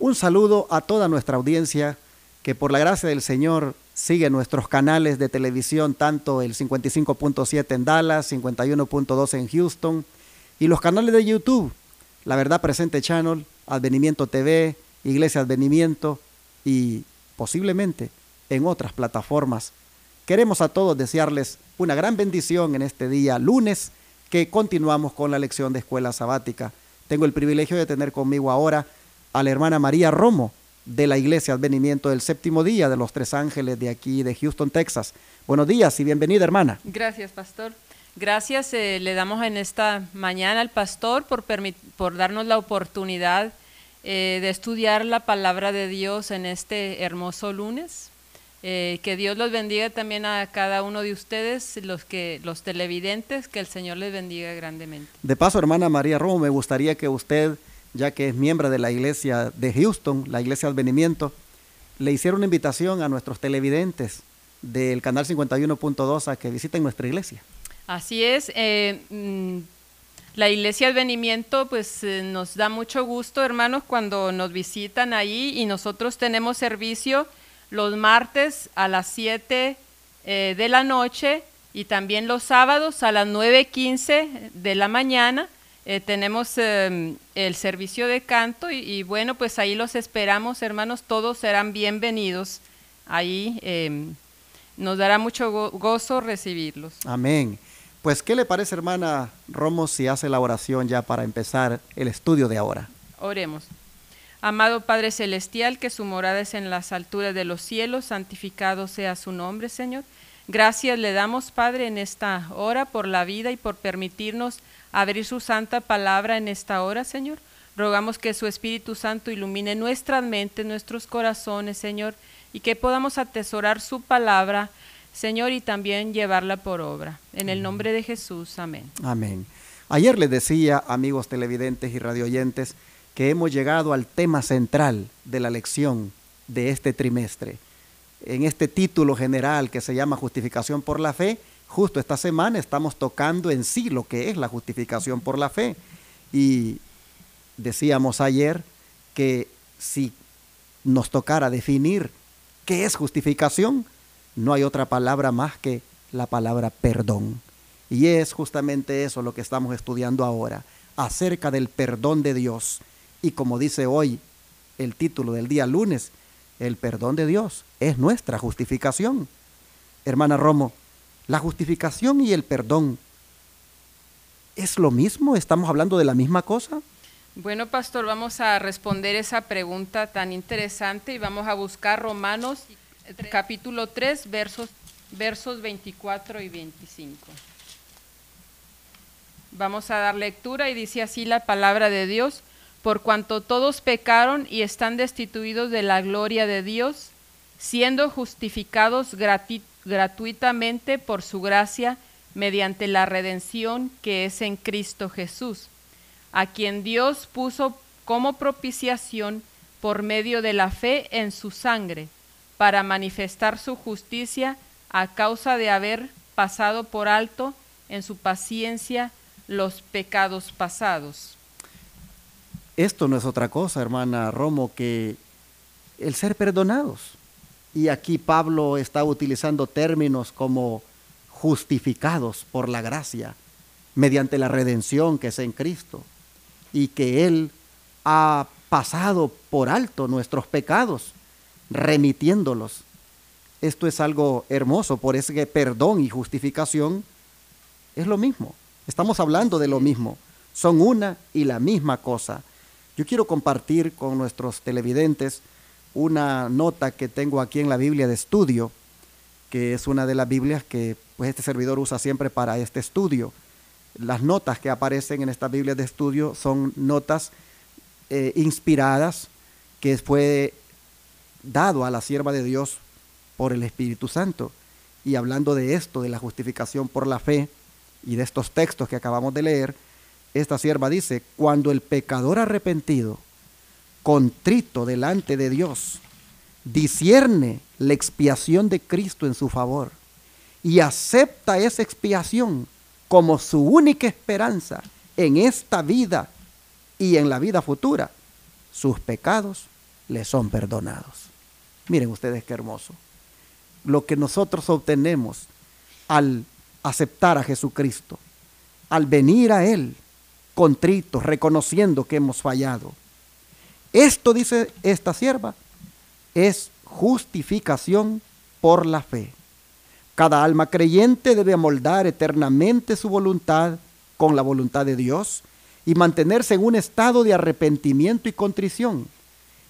Un saludo a toda nuestra audiencia que por la gracia del Señor sigue nuestros canales de televisión, tanto el 55.7 en Dallas, 51.2 en Houston y los canales de YouTube, La Verdad Presente Channel, Advenimiento TV, Iglesia Advenimiento y posiblemente en otras plataformas. Queremos a todos desearles una gran bendición en este día lunes que continuamos con la lección de escuela sabática. Tengo el privilegio de tener conmigo ahora a la hermana María Romo de la Iglesia Advenimiento del Séptimo Día de los Tres Ángeles de aquí de Houston, Texas. Buenos días y bienvenida, hermana. Gracias, pastor. Gracias, le damos en esta mañana al pastor por darnos la oportunidad de estudiar la palabra de Dios en este hermoso lunes. Que Dios los bendiga también a cada uno de ustedes, los televidentes, que el Señor les bendiga grandemente. De paso, hermana María Romo, me gustaría que usted, ya que es miembro de la iglesia de Houston, la iglesia Advenimiento, le hiciera una invitación a nuestros televidentes del canal 51.2 a que visiten nuestra iglesia. Así es, la iglesia Advenimiento pues nos da mucho gusto, hermanos, cuando nos visitan ahí, y nosotros tenemos servicio los martes a las 7 de la noche y también los sábados a las 9:15 de la mañana. Tenemos el servicio de canto y bueno, pues ahí los esperamos, hermanos, todos serán bienvenidos. Ahí nos dará mucho gozo recibirlos. Amén. Pues, ¿qué le parece, hermana Romo, si hace la oración ya para empezar el estudio de ahora? Oremos. Amado Padre Celestial, que su morada es en las alturas de los cielos, santificado sea su nombre, Señor. Gracias le damos, Padre, en esta hora por la vida y por permitirnos abrir su santa palabra en esta hora, Señor. Rogamos que su Espíritu Santo ilumine nuestras mentes, nuestros corazones, Señor, y que podamos atesorar su palabra, Señor, y también llevarla por obra. En el nombre de Jesús, amén. Amén. Ayer les decía, amigos televidentes y radioyentes, que hemos llegado al tema central de la lección de este trimestre. En este título general que se llama Justificación por la Fe, justo esta semana estamos tocando en sí lo que es la justificación por la fe. Y decíamos ayer que si nos tocara definir qué es justificación, no hay otra palabra más que la palabra perdón. Y es justamente eso lo que estamos estudiando ahora, acerca del perdón de Dios. Y como dice hoy el título del día lunes, el perdón de Dios es nuestra justificación. Hermana Romo, ¿la justificación y el perdón es lo mismo? ¿Estamos hablando de la misma cosa? Bueno, pastor, vamos a responder esa pregunta tan interesante y vamos a buscar Romanos capítulo 3, versos 24 y 25. Vamos a dar lectura y dice así la palabra de Dios: por cuanto todos pecaron y están destituidos de la gloria de Dios, siendo justificados gratuitamente por su gracia, mediante la redención que es en Cristo Jesús, a quien Dios puso como propiciación por medio de la fe en su sangre, para manifestar su justicia a causa de haber pasado por alto en su paciencia los pecados pasados. Esto no es otra cosa, hermana Romo, que el ser perdonados. Y aquí Pablo está utilizando términos como justificados por la gracia, mediante la redención que es en Cristo, y que Él ha pasado por alto nuestros pecados, remitiéndolos. Esto es algo hermoso, por eso que perdón y justificación es lo mismo. Estamos hablando de lo mismo, son una y la misma cosa. Yo quiero compartir con nuestros televidentes una nota que tengo aquí en la Biblia de estudio, que es una de las Biblias que pues, este servidor usa siempre para este estudio. Las notas que aparecen en esta Biblia de estudio son notas inspiradas que fue dado a la sierva de Dios por el Espíritu Santo. Y hablando de esto, de la justificación por la fe y de estos textos que acabamos de leer, esta sierva dice: cuando el pecador arrepentido, contrito delante de Dios, discierne la expiación de Cristo en su favor y acepta esa expiación como su única esperanza en esta vida y en la vida futura, sus pecados les son perdonados. Miren ustedes qué hermoso. Lo que nosotros obtenemos al aceptar a Jesucristo, al venir a Él contritos, reconociendo que hemos fallado. Esto, dice esta sierva, es justificación por la fe. Cada alma creyente debe amoldar eternamente su voluntad con la voluntad de Dios y mantenerse en un estado de arrepentimiento y contrición,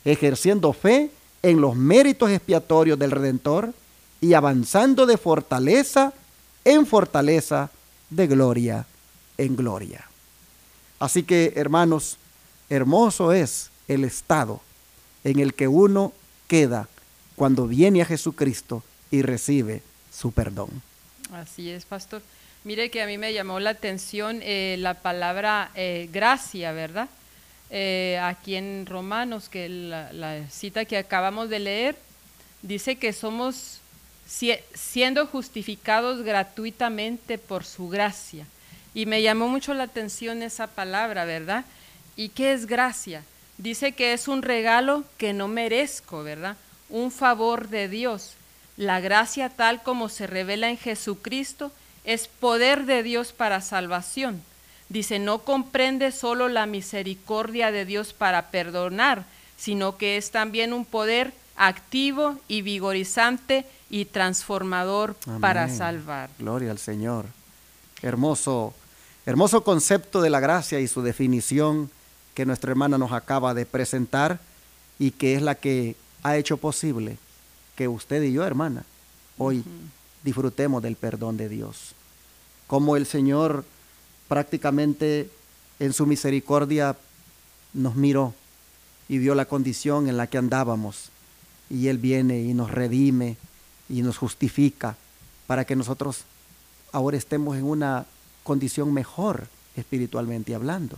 ejerciendo fe en los méritos expiatorios del Redentor y avanzando de fortaleza en fortaleza, de gloria en gloria. Así que, hermanos, hermoso es el estado en el que uno queda cuando viene a Jesucristo y recibe su perdón. Así es, pastor. Mire que a mí me llamó la atención la palabra gracia, ¿verdad? Aquí en Romanos, que la cita que acabamos de leer, dice que somos siendo justificados gratuitamente por su gracia. Y me llamó mucho la atención esa palabra, ¿verdad? ¿Y qué es gracia? Dice que es un regalo que no merezco, ¿verdad? Un favor de Dios. La gracia tal como se revela en Jesucristo es poder de Dios para salvación. Dice, no comprende solo la misericordia de Dios para perdonar, sino que es también un poder activo y vigorizante y transformador. Amén. Para salvar. Gloria al Señor. Hermoso concepto de la gracia y su definición que nuestra hermana nos acaba de presentar y que es la que ha hecho posible que usted y yo, hermana, hoy disfrutemos del perdón de Dios. Como el Señor prácticamente en su misericordia nos miró y vio la condición en la que andábamos y Él viene y nos redime y nos justifica para que nosotros ahora estemos en una condición mejor espiritualmente hablando.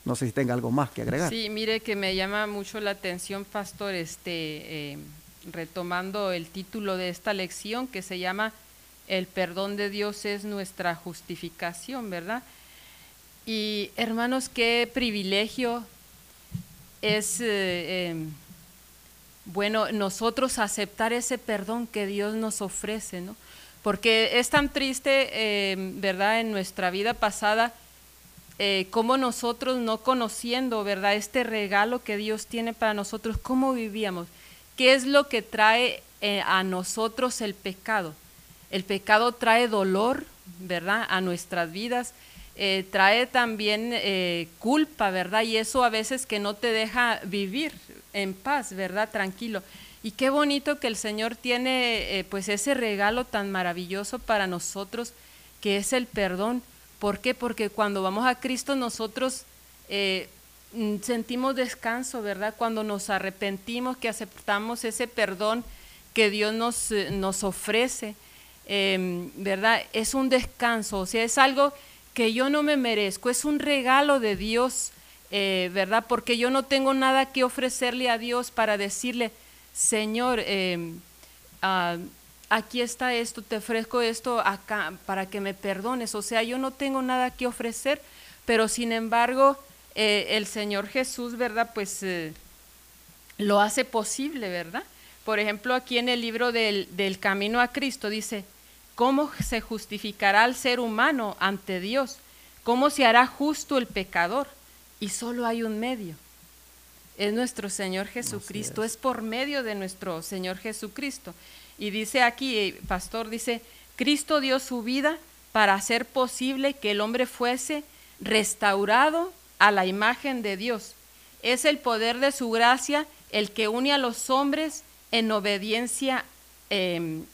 No sé si tenga algo más que agregar. Sí, mire que me llama mucho la atención, pastor, retomando el título de esta lección que se llama El perdón de Dios es nuestra justificación, ¿verdad? Y hermanos, qué privilegio es, bueno, nosotros aceptar ese perdón que Dios nos ofrece, ¿no? Porque es tan triste, ¿verdad?, en nuestra vida pasada, cómo nosotros no conociendo, ¿verdad?, este regalo que Dios tiene para nosotros, cómo vivíamos. ¿Qué es lo que trae a nosotros el pecado? El pecado trae dolor, ¿verdad?, a nuestras vidas, trae también culpa, ¿verdad? Y eso a veces que no te deja vivir en paz, ¿verdad?, tranquilo. Y qué bonito que el Señor tiene pues ese regalo tan maravilloso para nosotros, que es el perdón. ¿Por qué? Porque cuando vamos a Cristo nosotros sentimos descanso, ¿verdad? Cuando nos arrepentimos, que aceptamos ese perdón que Dios nos ofrece, ¿verdad? Es un descanso, o sea, es algo que yo no me merezco, es un regalo de Dios, ¿verdad? Porque yo no tengo nada que ofrecerle a Dios para decirle, Señor, aquí está esto, te ofrezco esto acá para que me perdones. O sea, yo no tengo nada que ofrecer, pero sin embargo, el Señor Jesús, ¿verdad?, pues lo hace posible, ¿verdad? Por ejemplo, aquí en el libro del Camino a Cristo dice, ¿cómo se justificará el ser humano ante Dios? ¿Cómo se hará justo el pecador? Y solo hay un medio. Es nuestro Señor Jesucristo, es por medio de nuestro Señor Jesucristo. Y dice aquí, pastor, dice, Cristo dio su vida para hacer posible que el hombre fuese restaurado a la imagen de Dios. Es el poder de su gracia el que une a los hombres en obediencia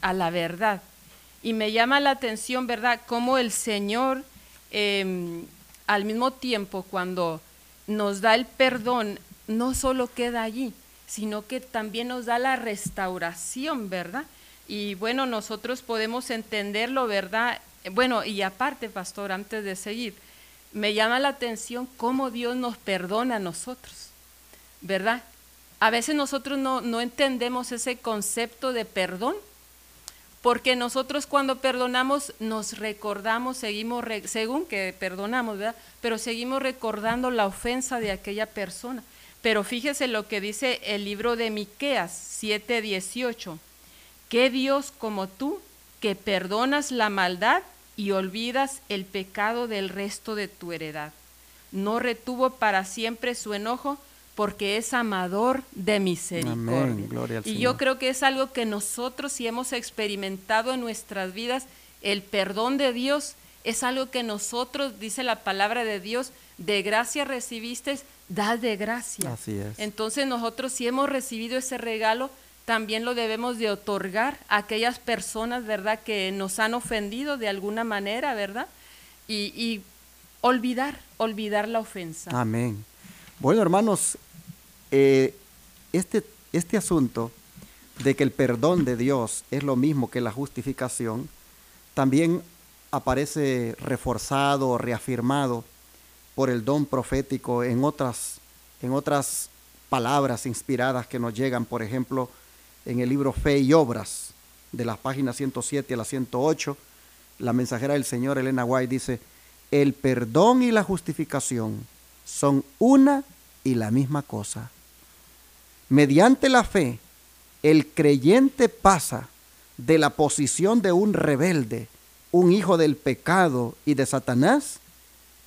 a la verdad. Y me llama la atención, ¿verdad?, cómo el Señor, al mismo tiempo, cuando nos da el perdón, no solo queda allí, sino que también nos da la restauración, ¿verdad? Y bueno, nosotros podemos entenderlo, ¿verdad? Bueno, y aparte, pastor, antes de seguir, me llama la atención cómo Dios nos perdona a nosotros, ¿verdad? A veces nosotros no entendemos ese concepto de perdón, porque nosotros cuando perdonamos nos recordamos, según que perdonamos, ¿verdad?, pero seguimos recordando la ofensa de aquella persona. Pero fíjese lo que dice el libro de Miqueas 7:18. ¿Qué Dios como tú, que perdonas la maldad y olvidas el pecado del resto de tu heredad? No retuvo para siempre su enojo, porque es amador de misericordia. Amén, gloria al y Señor. yo creo que es algo que nosotros, si hemos experimentado en nuestras vidas, el perdón de Dios es algo que nosotros, dice la palabra de Dios, de gracia recibiste, da de gracia. Así es. Entonces nosotros, si hemos recibido ese regalo, también lo debemos de otorgar a aquellas personas, ¿verdad?, que nos han ofendido de alguna manera, ¿verdad? Y olvidar la ofensa. Amén. Bueno, hermanos, este asunto de que el perdón de Dios es lo mismo que la justificación, también aparece reforzado o reafirmado por el don profético en otras palabras inspiradas que nos llegan, por ejemplo, en el libro Fe y Obras, de las páginas 107 a la 108, la mensajera del Señor, Elena White, dice: el perdón y la justificación son una y la misma cosa. Mediante la fe, el creyente pasa de la posición de un rebelde, un hijo del pecado y de Satanás,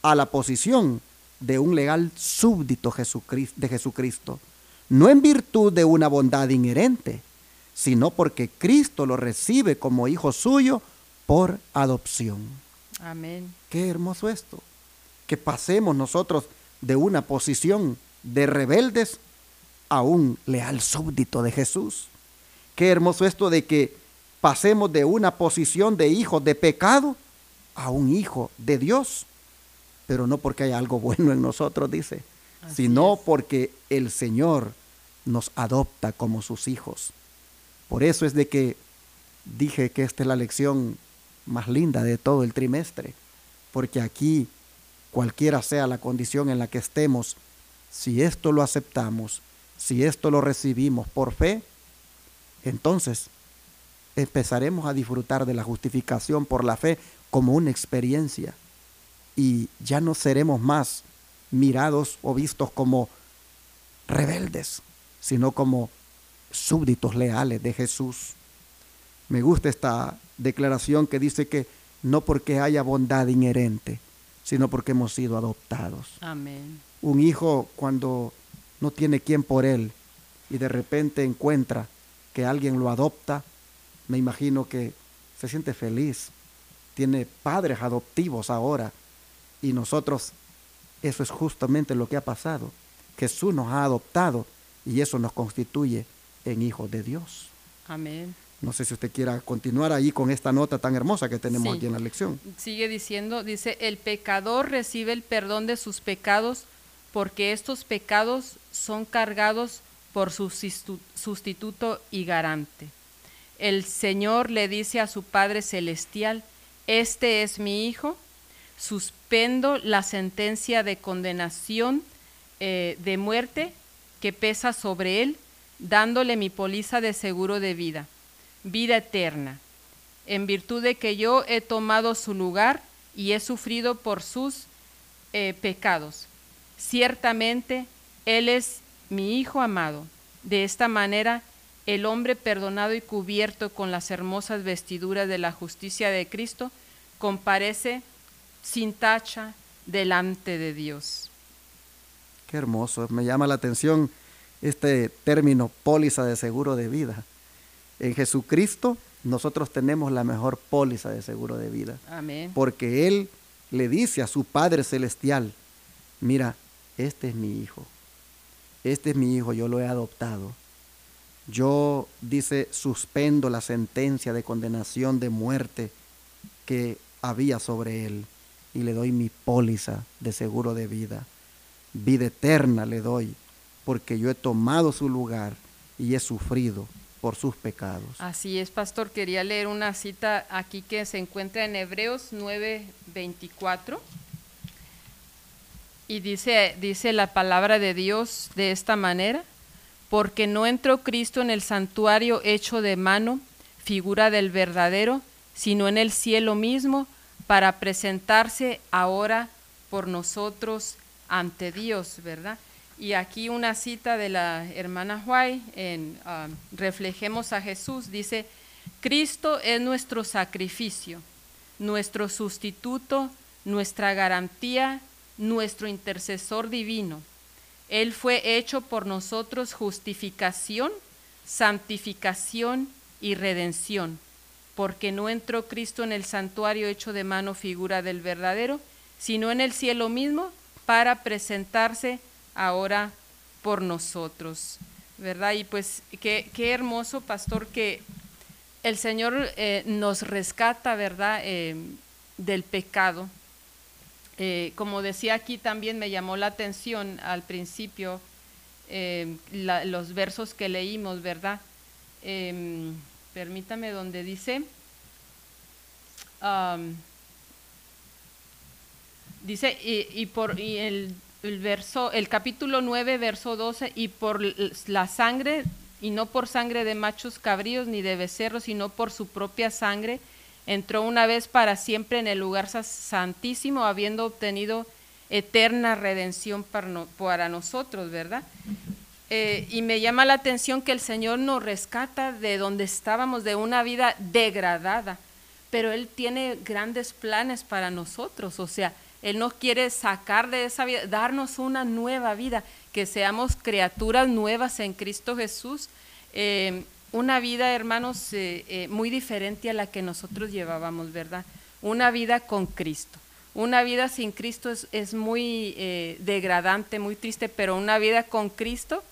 a la posición de un legal súbdito de Jesucristo, no en virtud de una bondad inherente, sino porque Cristo lo recibe como hijo suyo por adopción. Amén. Qué hermoso esto, que pasemos nosotros de una posición de rebeldes a un leal súbdito de Jesús. Qué hermoso esto de que pasemos de una posición de hijos de pecado a un hijo de Dios, pero no porque haya algo bueno en nosotros, dice, sino porque el Señor nos adopta como sus hijos. Por eso es de que dije que esta es la lección más linda de todo el trimestre, porque aquí, cualquiera sea la condición en la que estemos, si esto lo aceptamos, si esto lo recibimos por fe, entonces empezaremos a disfrutar de la justificación por la fe como una experiencia, y ya no seremos más mirados o vistos como rebeldes, sino como súbditos leales de Jesús. Me gusta esta declaración que dice que no porque haya bondad inherente, sino porque hemos sido adoptados. Amén. Un hijo, cuando no tiene quien por él y de repente encuentra que alguien lo adopta, me imagino que se siente feliz. Tiene padres adoptivos ahora, y nosotros, eso es justamente lo que ha pasado. Jesús nos ha adoptado y eso nos constituye en hijos de Dios. Amén. No sé si usted quiera continuar ahí con esta nota tan hermosa que tenemos aquí en la lección. Sigue diciendo, dice, el pecador recibe el perdón de sus pecados porque estos pecados son cargados por su sustituto y garante. El Señor le dice a su Padre Celestial: este es mi Hijo, suspendo la sentencia de condenación de muerte que pesa sobre él, dándole mi póliza de seguro de vida, vida eterna, en virtud de que yo he tomado su lugar y he sufrido por sus pecados. Ciertamente, Él es mi Hijo amado. De esta manera, el hombre perdonado y cubierto con las hermosas vestiduras de la justicia de Cristo comparece sin tacha delante de Dios. Qué hermoso, me llama la atención este término póliza de seguro de vida. En Jesucristo nosotros tenemos la mejor póliza de seguro de vida. Amén. Porque Él le dice a su Padre Celestial: mira, este es mi Hijo, yo lo he adoptado. Yo, dice, suspendo la sentencia de condenación de muerte que había sobre Él y le doy mi póliza de seguro de vida. Vida eterna le doy, porque yo he tomado su lugar y he sufrido por sus pecados. Así es, pastor. Quería leer una cita aquí que se encuentra en Hebreos 9:24 y dice la palabra de Dios de esta manera: porque no entró Cristo en el santuario hecho de mano, figura del verdadero, sino en el cielo mismo, para presentarse ahora por nosotros ante Dios, ¿verdad? Y aquí una cita de la hermana White en Reflejemos a Jesús, dice: Cristo es nuestro sacrificio, nuestro sustituto, nuestra garantía, nuestro intercesor divino. Él fue hecho por nosotros justificación, santificación y redención, porque no entró Cristo en el santuario hecho de mano, figura del verdadero, sino en el cielo mismo, para presentarse ahora por nosotros, ¿verdad? Y pues qué hermoso, pastor, que el Señor nos rescata, ¿verdad? Del pecado. Como decía aquí, también me llamó la atención al principio los versos que leímos, ¿verdad? Permítame, donde dice, dice, el capítulo 9, verso 12, y por la sangre, y no por sangre de machos cabríos ni de becerros, sino por su propia sangre, entró una vez para siempre en el lugar santísimo, habiendo obtenido eterna redención para nosotros, ¿verdad? Y me llama la atención que el Señor nos rescata de donde estábamos, de una vida degradada, pero Él tiene grandes planes para nosotros, o sea, Él nos quiere sacar de esa vida, darnos una nueva vida, que seamos criaturas nuevas en Cristo Jesús, una vida, hermanos, muy diferente a la que nosotros llevábamos, ¿verdad? Una vida con Cristo. Una vida sin Cristo es muy degradante, muy triste, pero una vida con Cristo,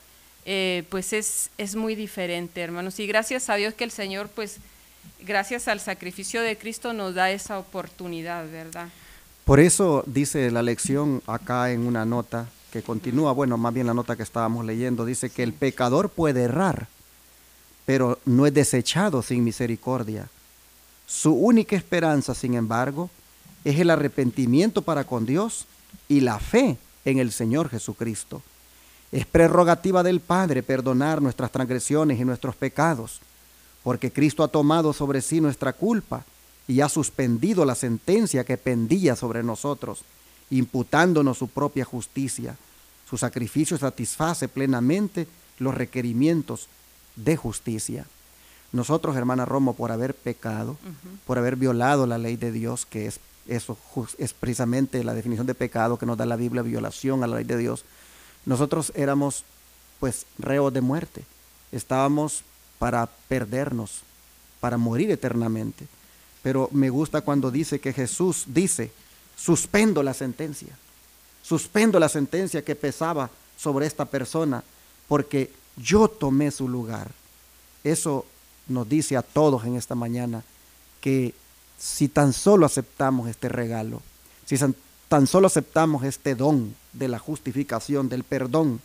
pues es muy diferente, hermanos. Y gracias a Dios que el Señor, pues, gracias al sacrificio de Cristo nos da esa oportunidad, ¿verdad? Por eso dice la lección acá en una nota que continúa, bueno, más bien la nota que estábamos leyendo, dice que el pecador puede errar, pero no es desechado sin misericordia. Su única esperanza, sin embargo, es el arrepentimiento para con Dios y la fe en el Señor Jesucristo. Es prerrogativa del Padre perdonar nuestras transgresiones y nuestros pecados, porque Cristo ha tomado sobre sí nuestra culpa y ha suspendido la sentencia que pendía sobre nosotros, imputándonos su propia justicia. Su sacrificio satisface plenamente los requerimientos de justicia. Nosotros, hermana Romo, por haber pecado, por haber violado la ley de Dios, que es eso, es precisamente la definición de pecado que nos da la Biblia, violación a la ley de Dios, nosotros éramos pues reos de muerte, estábamos para perdernos, para morir eternamente. Pero me gusta cuando dice que Jesús dice: suspendo la sentencia que pesaba sobre esta persona, porque yo tomé su lugar. Eso nos dice a todos en esta mañana que si tan solo aceptamos este regalo, si tan solo aceptamos este don de la justificación, del perdón,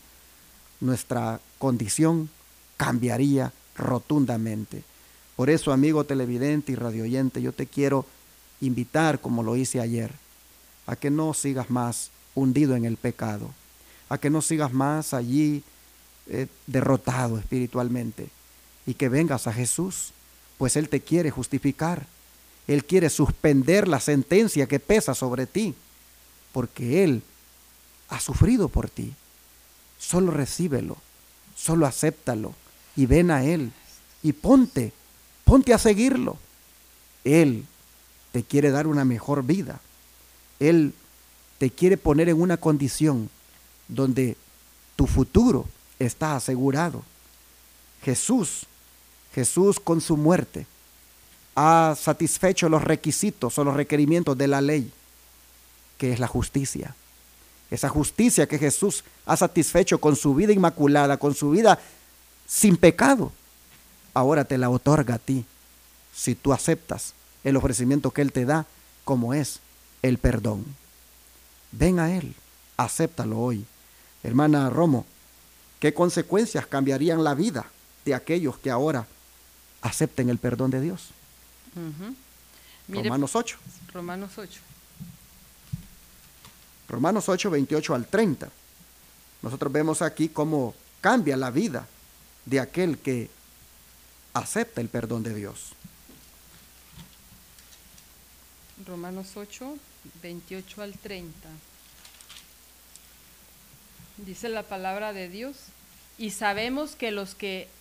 nuestra condición cambiaría rotundamente. Por eso, amigo televidente y radioyente, yo te quiero invitar, como lo hice ayer, a que no sigas más hundido en el pecado, a que no sigas más allí derrotado espiritualmente, y que vengas a Jesús, pues Él te quiere justificar. Él quiere suspender la sentencia que pesa sobre ti, porque Él ha sufrido por ti. Solo recíbelo, solo acéptalo y ven a Él y ponte a seguirlo. Él te quiere dar una mejor vida. Él te quiere poner en una condición donde tu futuro está asegurado. Jesús con su muerte ha satisfecho los requisitos o los requerimientos de la ley, que es la justicia. Esa justicia que Jesús ha satisfecho con su vida inmaculada, con su vida sin pecado, ahora te la otorga a ti, si tú aceptas el ofrecimiento que Él te da, como es el perdón. Ven a Él, acéptalo hoy. Hermana Romo, ¿qué consecuencias cambiarían la vida de aquellos que ahora acepten el perdón de Dios? Mire, Romanos 8. Romanos 8, 28 al 30. Nosotros vemos aquí cómo cambia la vida de aquel que acepta el perdón de Dios. Romanos 8, 28 al 30. Dice la palabra de Dios, y sabemos que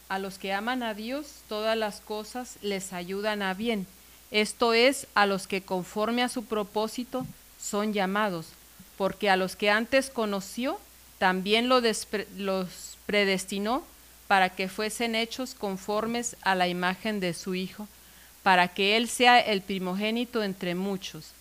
a los que aman a Dios, todas las cosas les ayudan a bien. Esto es, a los que conforme a su propósito son llamados, porque a los que antes conoció, también los predestinó para que fuesen hechos conformes a la imagen de su Hijo, para que Él sea el primogénito entre muchos.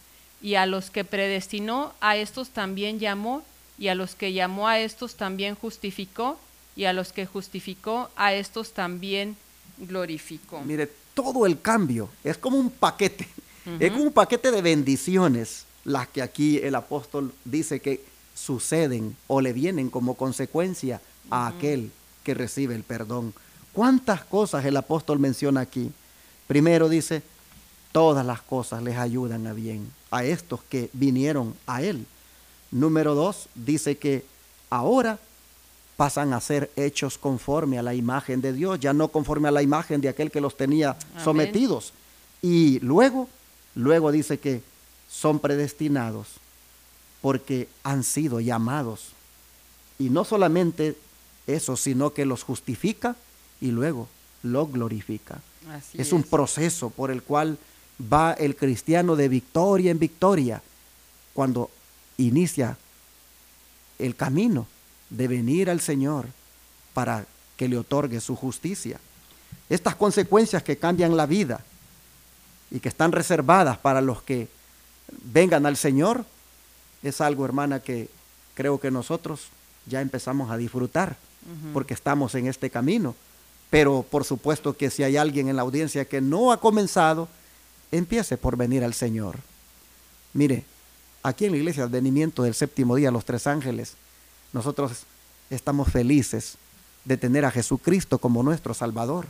Y a los que predestinó, a estos también llamó, y a los que llamó a estos también justificó, y a los que justificó a estos también glorificó. Mire, todo el cambio es como un paquete, es como un paquete de bendiciones, las que aquí el apóstol dice que suceden o le vienen como consecuencia a aquel que recibe el perdón. ¿Cuántas cosas el apóstol menciona aquí? Primero dice, todas las cosas les ayudan a bien a estos que vinieron a él. Número 2, dice que ahora pasan a ser hechos conforme a la imagen de Dios, ya no conforme a la imagen de aquel que los tenía sometidos. Y luego dice que son predestinados porque han sido llamados. Y no solamente eso, sino que los justifica y luego los glorifica. Es un proceso por el cual va el cristiano de victoria en victoria cuando inicia el camino de venir al Señor para que le otorgue su justicia. Estas consecuencias que cambian la vida y que están reservadas para los que vengan al Señor, es algo, hermana, que creo que nosotros ya empezamos a disfrutar porque estamos en este camino. Pero por supuesto que si hay alguien en la audiencia que no ha comenzado, empiece por venir al Señor. Mire, aquí en la Iglesia de Advenimiento del Séptimo Día, los Tres Ángeles, nosotros estamos felices de tener a Jesucristo como nuestro Salvador,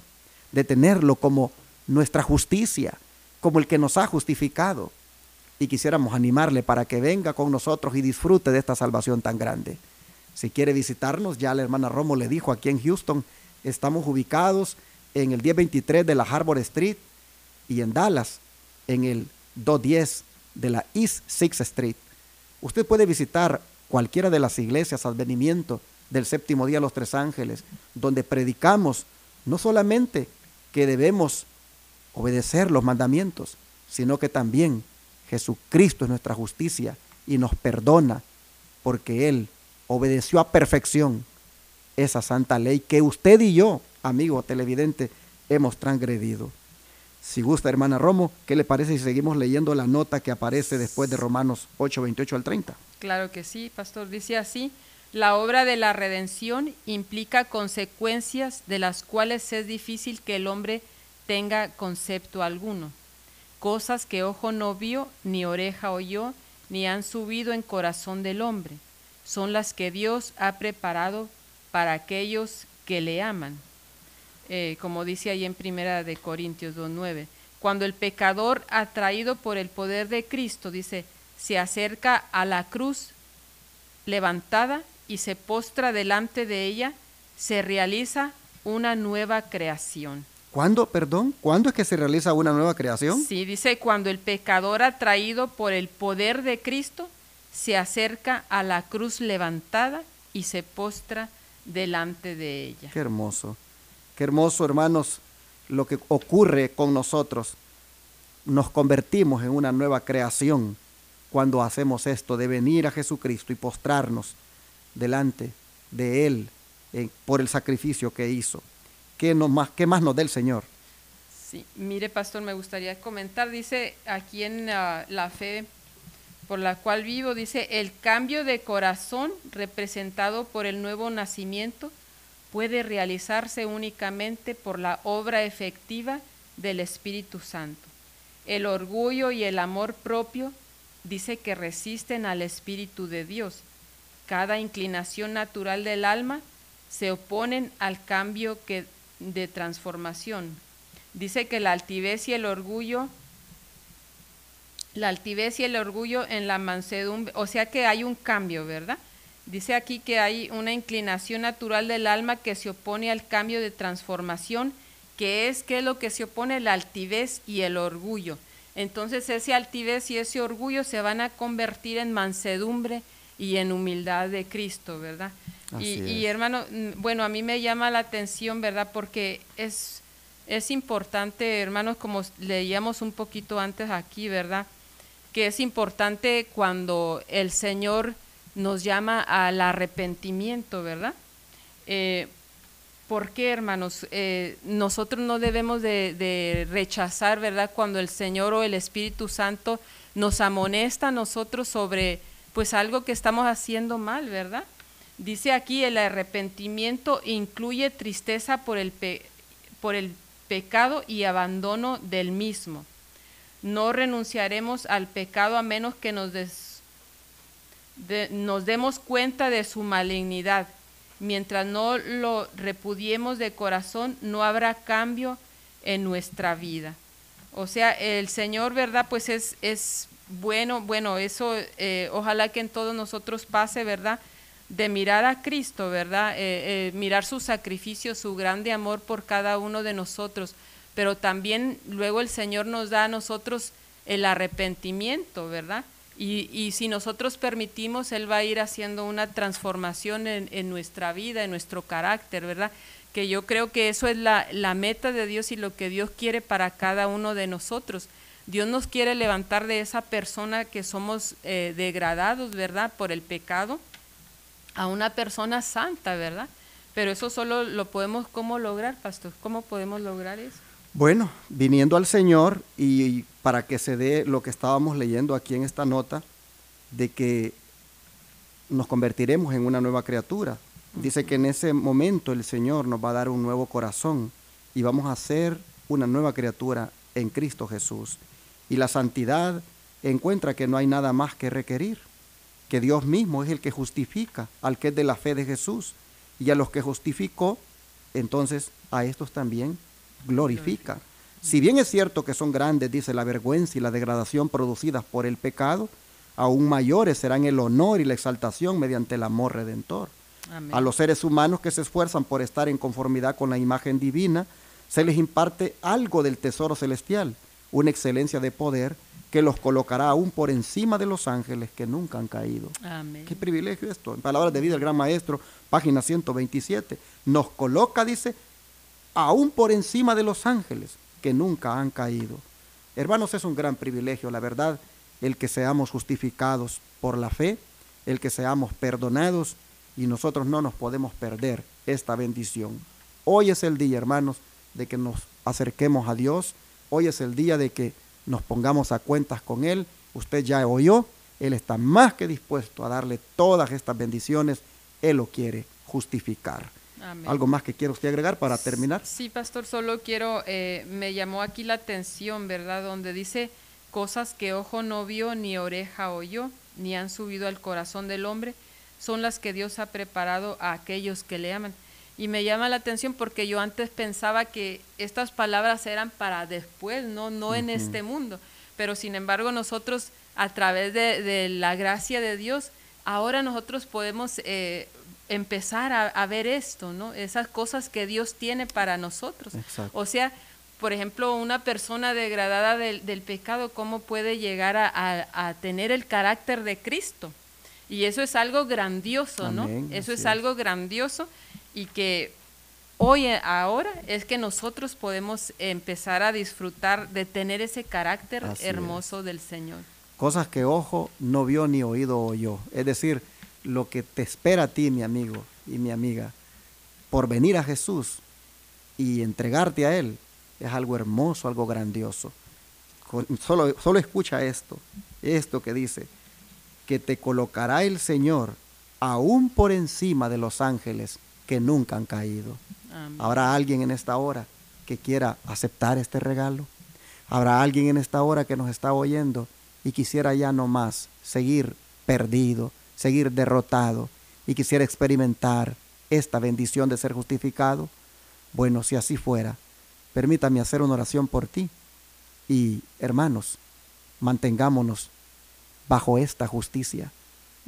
de tenerlo como nuestra justicia, como el que nos ha justificado. Y quisiéramos animarle para que venga con nosotros y disfrute de esta salvación tan grande. Si quiere visitarnos, ya la hermana Romo le dijo, aquí en Houston estamos ubicados en el 1023 de la Harbor Street y en Dallas en el 210 de la East 6th Street. Usted puede visitar cualquiera de las iglesias Advenimiento del Séptimo Día Los Tres Ángeles, donde predicamos no solamente que debemos obedecer los mandamientos, sino que también Jesucristo es nuestra justicia y nos perdona porque Él obedeció a perfección esa santa ley que usted y yo, amigo televidente, hemos transgredido. Si gusta, hermana Romo, ¿qué le parece si seguimos leyendo la nota que aparece después de Romanos 8, 28 al 30? Claro que sí, pastor. Dice así: la obra de la redención implica consecuencias de las cuales es difícil que el hombre tenga concepto alguno. Cosas que ojo no vio, ni oreja oyó, ni han subido en corazón del hombre. Son las que Dios ha preparado para aquellos que le aman. Como dice ahí en 1 Corintios 2:9. Cuando el pecador, atraído por el poder de Cristo, dice, se acerca a la cruz levantada y se postra delante de ella, se realiza una nueva creación. ¿Cuándo, perdón? ¿Cuándo es que se realiza una nueva creación? Sí, dice, cuando el pecador, atraído por el poder de Cristo, se acerca a la cruz levantada y se postra delante de ella. Qué hermoso, hermanos, lo que ocurre con nosotros. Nos convertimos en una nueva creación cuando hacemos esto de venir a Jesucristo y postrarnos delante de Él por el sacrificio que hizo. ¿Qué más nos da el Señor? Sí, mire, pastor, me gustaría comentar, dice aquí en la fe por la cual vivo, dice, el cambio de corazón representado por el nuevo nacimiento puede realizarse únicamente por la obra efectiva del Espíritu Santo. El orgullo y el amor propio dice que resisten al Espíritu de Dios. Cada inclinación natural del alma se oponen al cambio de transformación. Dice que la altivez y el orgullo en la mansedumbre, o sea que hay un cambio, ¿verdad? Dice aquí que hay una inclinación natural del alma que se opone al cambio de transformación, ¿qué es lo que se opone? La altivez y el orgullo. Entonces ese altivez y ese orgullo se van a convertir en mansedumbre y en humildad de Cristo, ¿verdad? Y hermano, bueno, a mí me llama la atención, ¿verdad? Porque es importante, hermanos, como leíamos un poquito antes aquí, ¿verdad? Que es importante cuando el Señor nos llama al arrepentimiento, ¿verdad? ¿Por qué, hermanos? Nosotros no debemos de rechazar, ¿verdad? Cuando el Señor o el Espíritu Santo nos amonesta a nosotros sobre, pues, algo que estamos haciendo mal, ¿verdad? Dice aquí, el arrepentimiento incluye tristeza por el pecado y abandono del mismo. No renunciaremos al pecado a menos que nos demos cuenta de su malignidad. Mientras no lo repudiemos de corazón, no habrá cambio en nuestra vida. O sea, el Señor, ¿verdad? Pues es bueno, eso ojalá que en todos nosotros pase, ¿verdad? De mirar a Cristo, ¿verdad? Mirar su sacrificio, su grande amor por cada uno de nosotros, pero también luego el Señor nos da a nosotros el arrepentimiento, ¿verdad? Y si nosotros permitimos, Él va a ir haciendo una transformación en nuestra vida, en nuestro carácter, ¿verdad? Que yo creo que eso es la meta de Dios y lo que Dios quiere para cada uno de nosotros. Dios nos quiere levantar de esa persona que somos degradados, ¿verdad? Por el pecado, a una persona santa, ¿verdad? Pero eso solo lo podemos, ¿cómo lograr, pastor? ¿Cómo podemos lograr eso? Bueno, viniendo al Señor y para que se dé lo que estábamos leyendo aquí en esta nota, de que nos convertiremos en una nueva criatura. Dice que en ese momento el Señor nos va a dar un nuevo corazón y vamos a ser una nueva criatura en Cristo Jesús. Y la santidad encuentra que no hay nada más que requerir, que Dios mismo es el que justifica al que es de la fe de Jesús, y a los que justificó, entonces a estos también glorifica. Si bien es cierto que son grandes, dice, la vergüenza y la degradación producidas por el pecado, aún mayores serán el honor y la exaltación mediante el amor redentor. Amén. A los seres humanos que se esfuerzan por estar en conformidad con la imagen divina, se les imparte algo del tesoro celestial, una excelencia de poder que los colocará aún por encima de los ángeles que nunca han caído. Amén. Qué privilegio esto. En Palabras de Vida, el Gran Maestro, página 127, nos coloca, dice, aún por encima de los ángeles que nunca han caído. Hermanos, es un gran privilegio, la verdad, el que seamos justificados por la fe, el que seamos perdonados, y nosotros no nos podemos perder esta bendición. Hoy es el día, hermanos, de que nos acerquemos a Dios. Hoy es el día de que nos pongamos a cuentas con Él. Usted ya oyó, Él está más que dispuesto a darle todas estas bendiciones. Él lo quiere justificar. Amén. ¿Algo más que quiere usted agregar para terminar? Sí, pastor, solo quiero, me llamó aquí la atención, ¿verdad? Donde dice, cosas que ojo no vio, ni oreja oyó, ni han subido al corazón del hombre, son las que Dios ha preparado a aquellos que le aman. Y me llama la atención porque yo antes pensaba que estas palabras eran para después, no en este mundo. Pero sin embargo nosotros, a través de la gracia de Dios, ahora nosotros podemos empezar a ver esto, ¿no? Esas cosas que Dios tiene para nosotros. Exacto. O sea, por ejemplo, una persona degradada del pecado, ¿cómo puede llegar a tener el carácter de Cristo? Y eso es algo grandioso, amén, ¿no? Eso es algo grandioso, y que ahora es que nosotros podemos empezar a disfrutar de tener ese carácter así hermoso del Señor. Cosas que ojo no vio ni oído oyó. Es decir, lo que te espera a ti, mi amigo y mi amiga, por venir a Jesús y entregarte a Él, es algo hermoso, algo grandioso. Solo escucha esto que dice, que te colocará el Señor aún por encima de los ángeles que nunca han caído. Amén. ¿Habrá alguien en esta hora que quiera aceptar este regalo? ¿Habrá alguien en esta hora que nos está oyendo y quisiera ya no más seguir perdido, seguir derrotado, y quisiera experimentar esta bendición de ser justificado? Bueno, si así fuera, permítame hacer una oración por ti. Y hermanos, mantengámonos bajo esta justicia,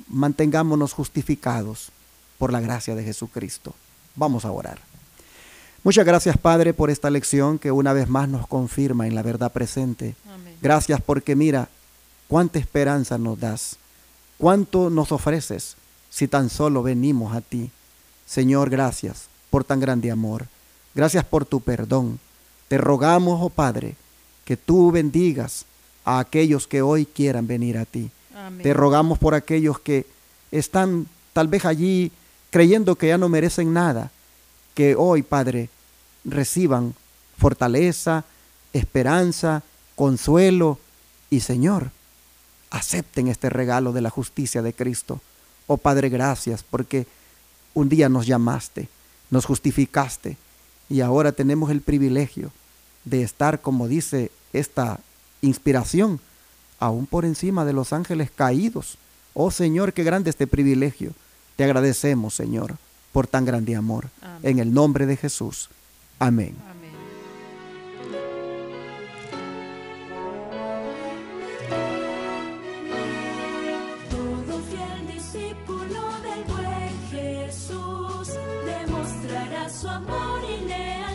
mantengámonos justificados por la gracia de Jesucristo. Vamos a orar. Muchas gracias, Padre, por esta lección que una vez más nos confirma en la verdad presente. Amén. Gracias porque mira cuánta esperanza nos das, cuánto nos ofreces si tan solo venimos a ti. Señor, gracias por tan grande amor. Gracias por tu perdón. Te rogamos, oh Padre, que tú bendigas a aquellos que hoy quieran venir a ti. Amén. Te rogamos por aquellos que están tal vez allí creyendo que ya no merecen nada, que hoy, Padre, reciban fortaleza, esperanza, consuelo y, Señor, acepten este regalo de la justicia de Cristo. Oh Padre, gracias porque un día nos llamaste, nos justificaste y ahora tenemos el privilegio de estar, como dice esta inspiración, aún por encima de los ángeles caídos. Oh Señor, qué grande este privilegio. Te agradecemos, Señor, por tan grande amor. Amén. En el nombre de Jesús. Amén. Amén. Todo fiel discípulo del buen Jesús demostrará su amor y lealtad.